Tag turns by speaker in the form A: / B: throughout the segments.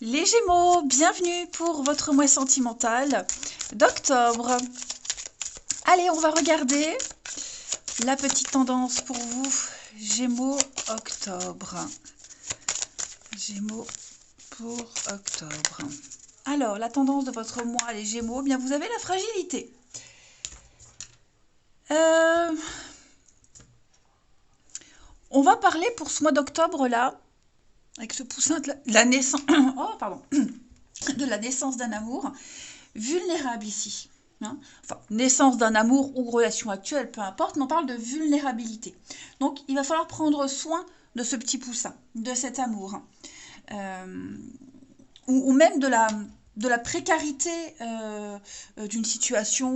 A: Les Gémeaux, bienvenue pour votre mois sentimental d'octobre. Allez, on va regarder la petite tendance pour vous, Gémeaux octobre. Gémeaux pour octobre. Alors, la tendance de votre mois, les Gémeaux, bien vous avez la fragilité. On va parler pour ce mois d'octobre là, avec ce poussin de la naissance, oh, pardon, de la naissance d'un amour vulnérable ici. Hein, enfin, naissance d'un amour ou relation actuelle, peu importe, mais on parle de vulnérabilité. Donc, il va falloir prendre soin de ce petit poussin, de cet amour, ou même de la précarité d'une situation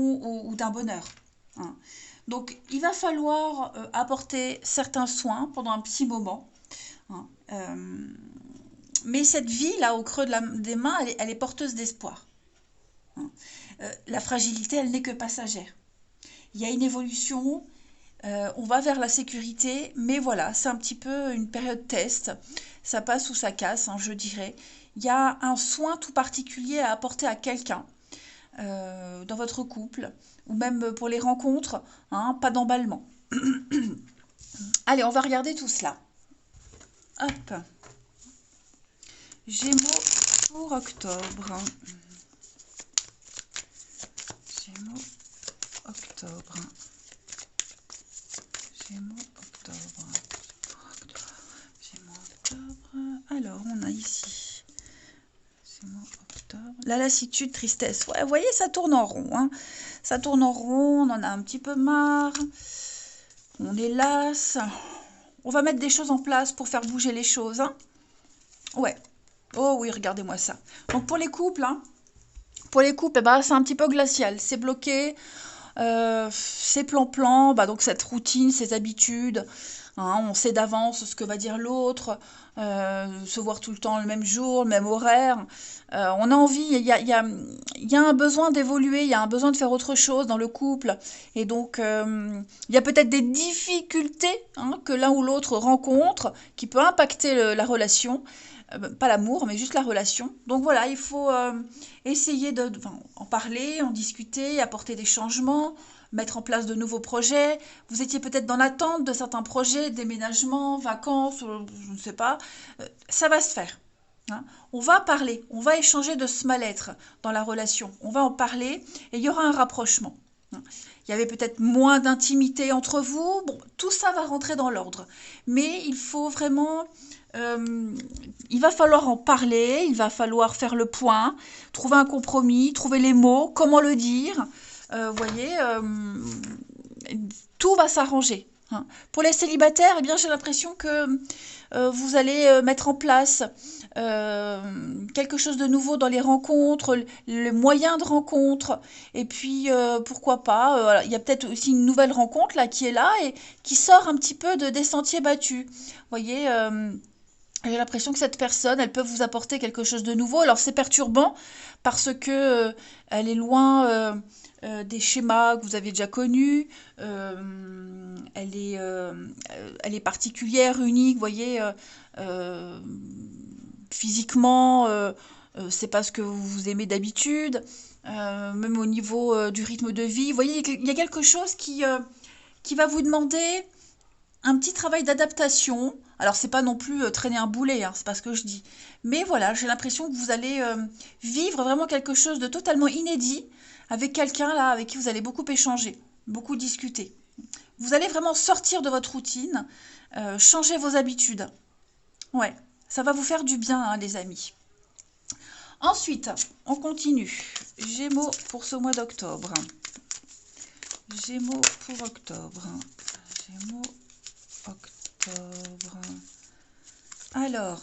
A: ou d'un bonheur. Hein. Donc, il va falloir apporter certains soins pendant un petit moment. Hein, mais cette vie, là, au creux des mains, elle est porteuse d'espoir. Hein. La fragilité, elle n'est que passagère. Il y a une évolution, on va vers la sécurité, mais voilà, c'est un petit peu une période test. Ça passe ou ça casse, hein, je dirais. Il y a un soin tout particulier à apporter à quelqu'un dans votre couple, ou même pour les rencontres, hein, pas d'emballement. Allez, on va regarder tout cela. Hop. Gémeaux pour octobre. Gémeaux, octobre. Gémeaux, octobre. Gémeaux, octobre. Alors, on a ici. Gémeaux, octobre. La lassitude, tristesse. Ouais, vous voyez, ça tourne en rond. Hein. Ça tourne en rond, on en a un petit peu marre. On est lasse. On va mettre des choses en place pour faire bouger les choses. Hein. Ouais. Oh oui, regardez-moi ça. Donc, pour les couples, eh ben, c'est un petit peu glacial. C'est bloqué. Ces plans-plans, donc cette routine, ces habitudes, hein, on sait d'avance ce que va dire l'autre, se voir tout le temps le même jour, le même horaire. On a envie, il y a un besoin d'évoluer, il y a un besoin de faire autre chose dans le couple. Et donc, il y a peut-être des difficultés hein, que l'un ou l'autre rencontre qui peut impacter la relation. Pas l'amour, mais juste la relation. Donc voilà, il faut essayer en parler, en discuter, apporter des changements, mettre en place de nouveaux projets. Vous étiez peut-être dans l'attente de certains projets, déménagement, vacances, je ne sais pas. Ça va se faire. Hein. On va parler, on va échanger de ce mal-être dans la relation. On va en parler et il y aura un rapprochement. Hein. Il y avait peut-être moins d'intimité entre vous. Bon, tout ça va rentrer dans l'ordre. Mais il faut vraiment il va falloir en parler, il va falloir faire le point, trouver un compromis, trouver les mots, comment le dire. Vous voyez, tout va s'arranger. Hein. Pour les célibataires, eh bien, j'ai l'impression que vous allez mettre en place quelque chose de nouveau dans les rencontres, le moyen de rencontre, et puis pourquoi pas, voilà, il y a peut-être aussi une nouvelle rencontre là qui est là et qui sort un petit peu des sentiers battus. Vous voyez, j'ai l'impression que cette personne, elle peut vous apporter quelque chose de nouveau. Alors c'est perturbant parce que elle est loin des schémas que vous avez déjà connus. Elle est particulière, unique. Vous voyez, physiquement, c'est pas ce que vous aimez d'habitude. Même au niveau du rythme de vie, vous voyez, il y a quelque chose qui va vous demander un petit travail d'adaptation. Alors, c'est pas non plus traîner un boulet, hein, c'est pas ce que je dis. Mais voilà, j'ai l'impression que vous allez vivre vraiment quelque chose de totalement inédit avec quelqu'un là avec qui vous allez beaucoup échanger, beaucoup discuter. Vous allez vraiment sortir de votre routine, changer vos habitudes. Ouais, ça va vous faire du bien, hein, les amis. Ensuite, on continue. Gémeaux pour ce mois d'octobre. Gémeaux pour octobre. Gémeaux octobre. Alors,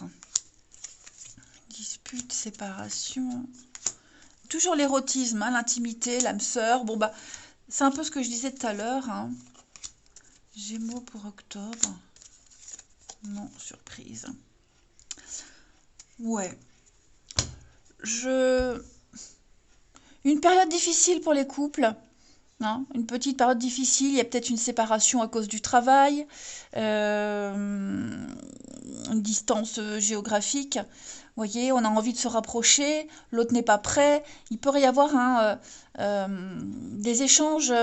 A: dispute, séparation. Toujours l'érotisme, hein, l'intimité, l'âme sœur. Bon, bah, c'est un peu ce que je disais tout à l'heure. Hein. Gémeaux pour octobre. Non, surprise. Ouais. Une période difficile pour les couples. Hein, une petite période difficile, il y a peut-être une séparation à cause du travail, une distance géographique. voyez, on a envie de se rapprocher, l'autre n'est pas prêt. Il pourrait y avoir des échanges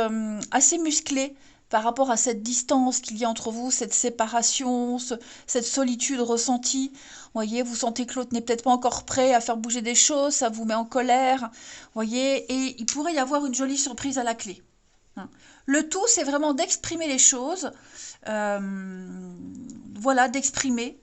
A: assez musclés par rapport à cette distance qu'il y a entre vous, cette séparation, cette solitude ressentie. Voyez, vous sentez que l'autre n'est peut-être pas encore prêt à faire bouger des choses, ça vous met en colère. Voyez, et il pourrait y avoir une jolie surprise à la clé. Hein. Le tout, c'est vraiment d'exprimer les choses, voilà, d'exprimer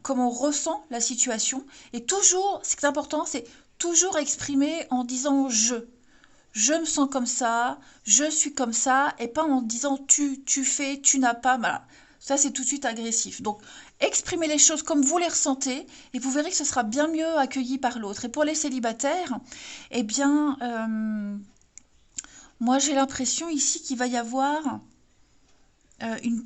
A: comment on ressent la situation. Et toujours, ce qui est important, c'est toujours exprimer en disant je me sens comme ça, je suis comme ça, et pas en disant tu fais, tu n'as pas. Voilà. Ça, c'est tout de suite agressif. Donc, exprimez les choses comme vous les ressentez, et vous verrez que ce sera bien mieux accueilli par l'autre. Et pour les célibataires, eh bien, moi, j'ai l'impression ici qu'il va y avoir une...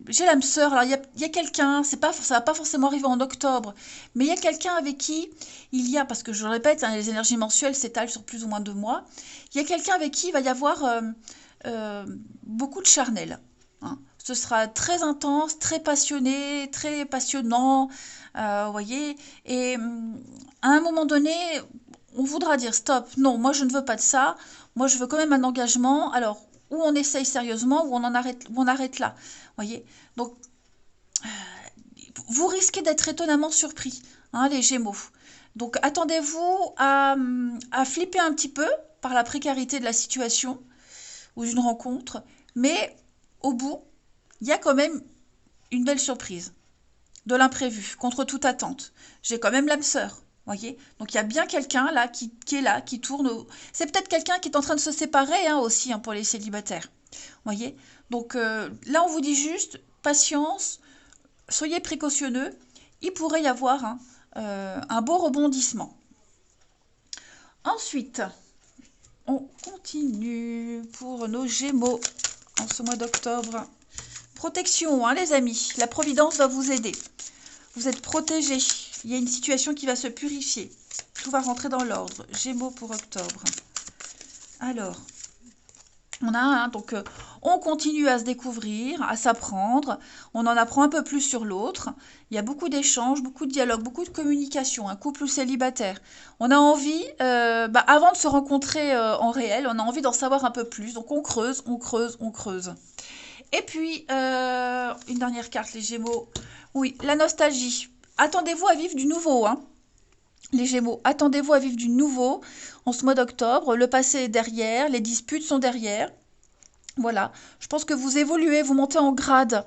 A: J'ai l'âme sœur, alors il y a quelqu'un, ça va pas forcément arriver en octobre, mais il y a quelqu'un avec qui il y a, parce que je le répète, hein, les énergies mensuelles s'étalent sur plus ou moins 2 mois, il y a quelqu'un avec qui il va y avoir beaucoup de charnel. Hein. Ce sera très intense, très passionné, très passionnant, vous voyez, et à un moment donné, on voudra dire stop, non, moi je ne veux pas de ça, moi je veux quand même un engagement, alors ou on essaye sérieusement, ou on arrête là. Voyez. Donc, vous risquez d'être étonnamment surpris, hein, les Gémeaux. Donc, attendez-vous à flipper un petit peu par la précarité de la situation ou d'une rencontre, mais au bout, il y a quand même une belle surprise, de l'imprévu, contre toute attente. J'ai quand même l'âme sœur. Voyez. Donc il y a bien quelqu'un là qui est là, qui tourne. C'est peut-être quelqu'un qui est en train de se séparer hein, aussi hein, pour les célibataires. Voyez. Donc là on vous dit juste patience, soyez précautionneux. Il pourrait y avoir hein, un beau rebondissement. Ensuite, on continue pour nos Gémeaux en ce mois d'octobre. Protection, hein, les amis. La Providence va vous aider. Vous êtes protégés. Il y a une situation qui va se purifier. Tout va rentrer dans l'ordre. Gémeaux pour octobre. Alors, on a un, donc on continue à se découvrir, à s'apprendre. On en apprend un peu plus sur l'autre. Il y a beaucoup d'échanges, beaucoup de dialogues, beaucoup de communication. Un couple célibataire. On a envie, avant de se rencontrer en réel, on a envie d'en savoir un peu plus. Donc on creuse, on creuse, on creuse. Et puis, une dernière carte, les Gémeaux. Oui, la nostalgie. Attendez-vous à vivre du nouveau, hein. Les Gémeaux, attendez-vous à vivre du nouveau en ce mois d'octobre. Le passé est derrière, les disputes sont derrière. Voilà, je pense que vous évoluez, vous montez en grade.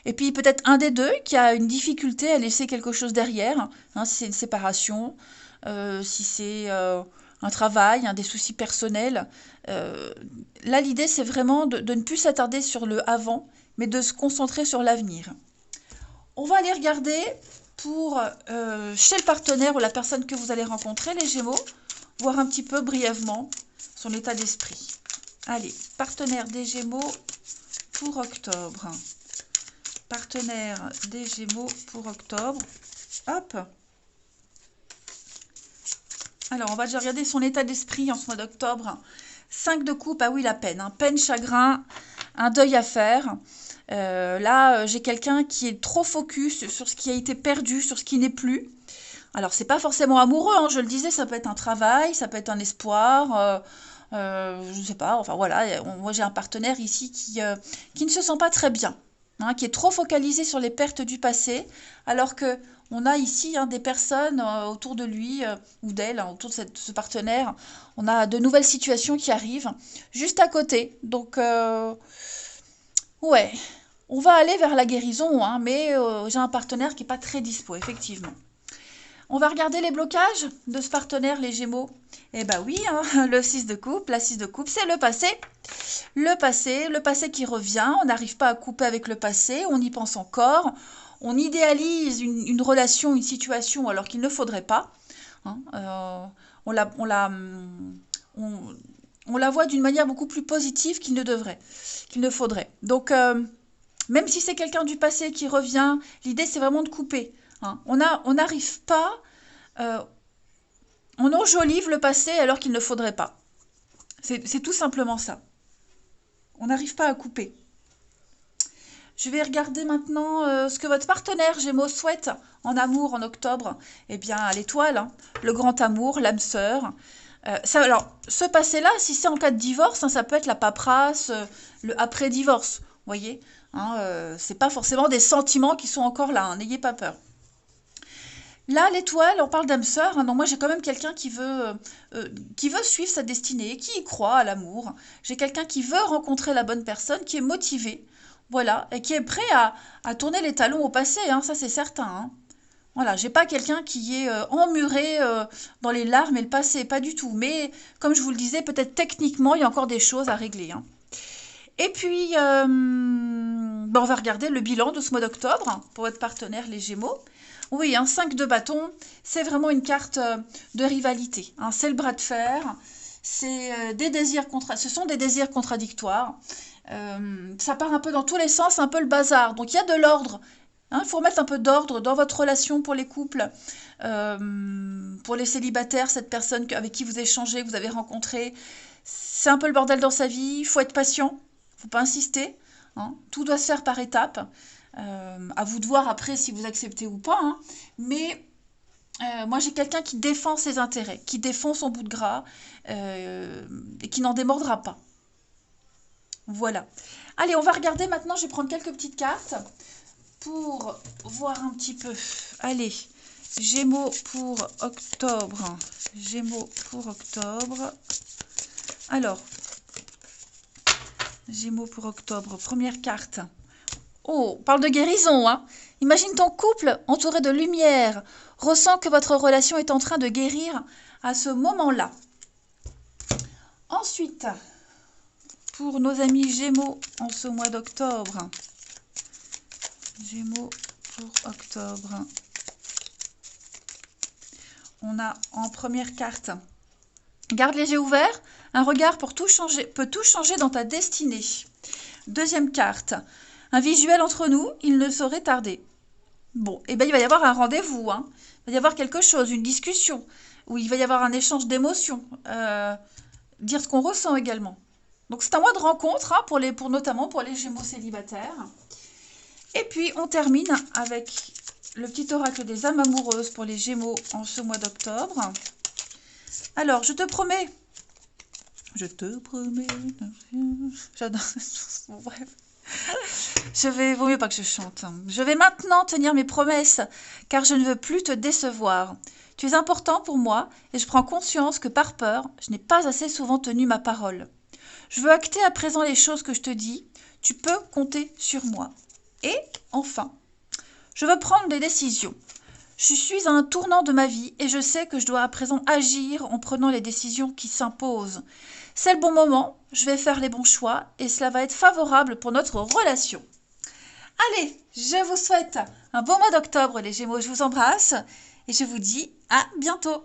A: Et puis peut-être un des deux qui a une difficulté à laisser quelque chose derrière, hein, si c'est une séparation, si c'est un travail, hein, des soucis personnels. Là, l'idée, c'est vraiment de ne plus s'attarder sur le avant, mais de se concentrer sur l'avenir. On va aller regarder pour chez le partenaire ou la personne que vous allez rencontrer, les Gémeaux, voir un petit peu brièvement son état d'esprit. Allez, partenaire des Gémeaux pour octobre. Partenaire des Gémeaux pour octobre. Hop. Alors, on va déjà regarder son état d'esprit en ce mois d'octobre. 5 de coupe, ah oui, la peine. Hein. Peine, chagrin, un deuil à faire. Là, j'ai quelqu'un qui est trop focus sur ce qui a été perdu, sur ce qui n'est plus. Alors, c'est pas forcément amoureux, hein, je le disais, ça peut être un travail, ça peut être un espoir, je ne sais pas, enfin voilà, moi j'ai un partenaire ici qui ne se sent pas très bien, hein, qui est trop focalisé sur les pertes du passé, alors que on a ici hein, des personnes autour de lui ou d'elle, hein, autour de ce partenaire, on a de nouvelles situations qui arrivent juste à côté. Donc, ouais, on va aller vers la guérison, hein, mais j'ai un partenaire qui n'est pas très dispo, effectivement. On va regarder les blocages de ce partenaire, les Gémeaux. Eh bien oui, hein, le 6 de coupe, la 6 de coupe, c'est le passé. Le passé qui revient. On n'arrive pas à couper avec le passé, on y pense encore. On idéalise une relation, une situation, alors qu'il ne faudrait pas. Hein, on la voit d'une manière beaucoup plus positive qu'il ne faudrait. Donc, même si c'est quelqu'un du passé qui revient, l'idée c'est vraiment de couper. Hein. On n'arrive pas, on enjolive le passé alors qu'il ne faudrait pas. C'est tout simplement ça. On n'arrive pas à couper. Je vais regarder maintenant ce que votre partenaire Gémeaux souhaite en amour en octobre. Eh bien, à l'étoile, hein, le grand amour, l'âme sœur. Alors, ce passé-là, si c'est en cas de divorce, hein, ça peut être la paperasse, le après-divorce. Vous voyez, hein, c'est pas forcément des sentiments qui sont encore là, hein, n'ayez pas peur. Là, l'étoile, on parle d'âme sœur. Hein, donc moi, j'ai quand même quelqu'un qui veut suivre sa destinée, qui y croit à l'amour. J'ai quelqu'un qui veut rencontrer la bonne personne, qui est motivé, voilà, et qui est prêt à tourner les talons au passé. Hein, ça, c'est certain. Hein. Voilà, j'ai pas quelqu'un qui est emmuré dans les larmes et le passé, pas du tout. Mais comme je vous le disais, peut-être techniquement, il y a encore des choses à régler. Hein. Et puis, on va regarder le bilan de ce mois d'octobre pour votre partenaire, les Gémeaux. Oui, un 5 de bâton, c'est vraiment une carte de rivalité. Hein, c'est le bras de fer, c'est ce sont des désirs contradictoires. Ça part un peu dans tous les sens, un peu le bazar. Donc il y a de l'ordre. Il faut remettre un peu d'ordre dans votre relation pour les couples, pour les célibataires, cette personne avec qui vous échangez, que vous avez rencontré. C'est un peu le bordel dans sa vie, il faut être patient, il ne faut pas insister. Hein, tout doit se faire par étapes. À vous de voir après si vous acceptez ou pas. Hein. Mais moi, j'ai quelqu'un qui défend ses intérêts, qui défend son bout de gras et qui n'en démordra pas. Voilà. Allez, on va regarder maintenant. Je vais prendre quelques petites cartes pour voir un petit peu. Allez, Gémeaux pour octobre. Gémeaux pour octobre. Alors, Gémeaux pour octobre. Première carte. Oh, on parle de guérison, hein. Imagine ton couple entouré de lumière, ressent que votre relation est en train de guérir à ce moment-là. Ensuite, pour nos amis Gémeaux en ce mois d'octobre. Gémeaux pour octobre. On a en première carte, garde les yeux ouverts, un regard peut tout changer dans ta destinée. Deuxième carte, un visuel entre nous, il ne saurait tarder. Bon, et bien il va y avoir un rendez-vous, hein. Il va y avoir quelque chose, une discussion, où il va y avoir un échange d'émotions, dire ce qu'on ressent également. Donc c'est un mois de rencontre, hein, notamment pour les Gémeaux célibataires. Et puis on termine avec le petit oracle des âmes amoureuses pour les Gémeaux en ce mois d'octobre. Alors, je te promets, j'adore cette chanson, bref. Vaut mieux pas que je chante. Je vais maintenant tenir mes promesses, car je ne veux plus te décevoir. Tu es important pour moi, et je prends conscience que par peur, je n'ai pas assez souvent tenu ma parole. Je veux acter à présent les choses que je te dis. Tu peux compter sur moi. Et, enfin, je veux prendre des décisions. Je suis à un tournant de ma vie et je sais que je dois à présent agir en prenant les décisions qui s'imposent. C'est le bon moment, je vais faire les bons choix et cela va être favorable pour notre relation. Allez, je vous souhaite un bon mois d'octobre les Gémeaux, je vous embrasse et je vous dis à bientôt.